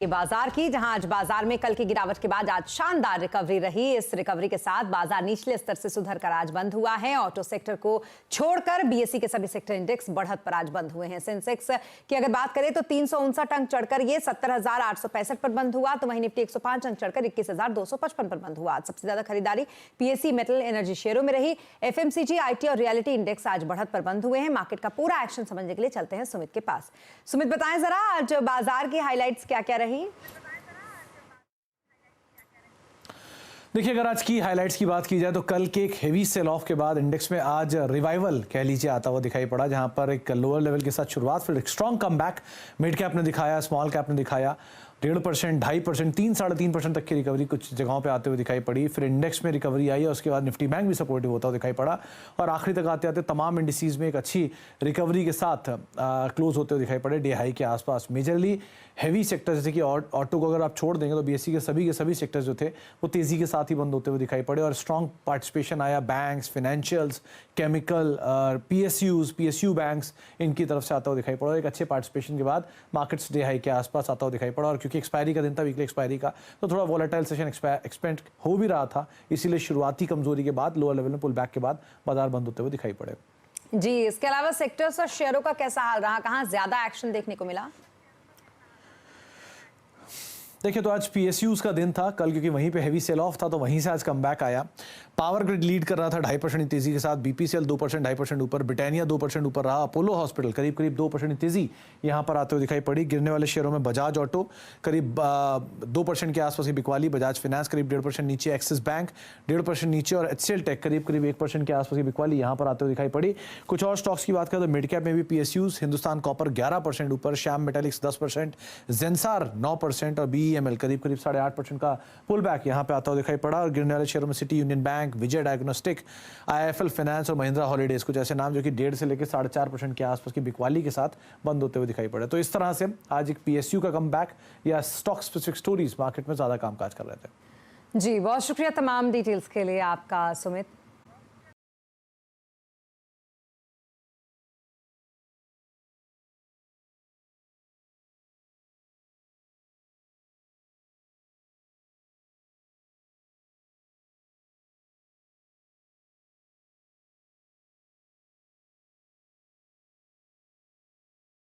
ये बाजार की, जहां आज बाजार में कल की गिरावट के बाद आज शानदार रिकवरी रही। इस रिकवरी के साथ बाजार निचले स्तर से सुधर कर आज बंद हुआ है। ऑटो सेक्टर को छोड़कर बीएसई के सभी सेक्टर इंडेक्स बढ़त पर आज बंद हुए हैं। सेंसेक्स की अगर बात करें तो 359 अंक चढ़कर ये 70,865 पर बंद हुआ, तो वहीं निफ्टी 105 अंक चढ़कर 21,255 पर बंद हुआ। सबसे ज्यादा खरीदारी पीएसई मेटल एनर्जी शेयरों में रही। एफएमसीजी, आईटी और रियलिटी इंडेक्स आज बढ़त पर बंद हुए हैं। मार्केट का पूरा एक्शन समझने के लिए चलते हैं सुमित के पास। सुमित, बताएं जरा आज बाजार की हाईलाइट्स क्या क्या रही। देखिए, अगर आज की हाइलाइट्स की बात की जाए तो कल के एक हेवी सेल ऑफ के बाद इंडेक्स में आज रिवाइवल कह लीजिए आता हुआ दिखाई पड़ा, जहां पर एक लोअर लेवल के साथ शुरुआत, फिर एक स्ट्रॉन्ग कमबैक मिड कैप ने दिखाया, स्मॉल कैप ने दिखाया। 1.5%, 2.5%, 3-3.5% तक की रिकवरी कुछ जगहों पे आते हुए दिखाई पड़ी। फिर इंडेक्स में रिकवरी आई और उसके बाद निफ्टी बैंक भी सपोर्टिव होता हुआ दिखाई पड़ा और आखिरी तक आते आते तमाम इंडिसीज में एक अच्छी रिकवरी के साथ क्लोज होते हुए दिखाई पड़े डे हाई के आसपास। मेजरली हैवी सेक्टर जैसे कि ऑटो को अगर आप छोड़ देंगे तो बीएसई के सभी सेक्टर्स जो थे वो तेजी के साथ ही बंद होते हुए दिखाई पड़े और स्ट्रॉन्ग पार्टिसिपेशन आया banks, financials, chemical, PSU banks, इनकी तरफ से आता हुआ दिखाई पड़ा। एक अच्छे पार्टिसिपेशन के बाद मार्केट्स डे हाई के आसपास आता हुआ दिखाई पड़ा और क्योंकि एक्सपायरी का दिन था, वीकली एक्सपायरी का, तो थोड़ा वॉलेटाइल सेशन एक्सपेक्ट हो भी रहा था, इसीलिए शुरुआती कमजोरी के बाद लोअर लेवल में पुल बैक के बाद बाजार बंद होते हुए दिखाई पड़े। जी, इसके अलावा सेक्टर्स और शेयरों का कैसा हाल रहा, कहां ज्यादा एक्शन देखने को मिला? देखिए, तो आज पीएसयूज का दिन था कल, क्योंकि वहीं पे हैवी सेल ऑफ था तो वहीं से आज कमबैक आया। पावर ग्रिड लीड कर रहा था 2.5% तेजी के साथ, बीपीसीएल 2%, 2.5% ऊपर, ब्रिटानिया 2% ऊपर रहा, अपोलो हॉस्पिटल करीब 2% तेजी यहां पर आते हुए दिखाई पड़ी। गिरने वाले शेयरों में बजाज ऑटो करीब 2% के आसपास की बिकवाली, बजाज फाइनेंस करीब 1.5% नीचे, एक्सिस बैंक 1.5% नीचे और एचसीएल टेक करीब 1% के आसपास की बिकवाली यहां पर आते हुए दिखाई पड़ी। कुछ और स्टॉक्स की बात करें तो मिड कैप में भी पीएसयूज, हिंदुस्तान कॉपर 11% ऊपर, श्याम मेटालिक्स 10%, जेंसार 9% और बीईएमएल करीब 8.5% का पुल बैक यहां पे आता हुआ दिखाई पड़ा। और गिरने वाले शेयरों में सिटी यूनियन बैंक, विजय डायग्नोस्टिक, आईआईएफएल फाइनेंस और महिंद्रा हॉलीडेज, कुछ ऐसे नाम जो कि 1.5 से लेकर 4.5% के आसपास की बिकवाली के साथ बंद होते हुए दिखाई पड़े। तो इस तरह से आज एक पीएसयू का कमबैक या स्टॉक स्पेसिफिक स्टोरीज मार्केट में ज्यादा कामकाज कर रहे थे। जी, बहुत शुक्रिया तमाम डिटेल्स के लिए आपका सुमित।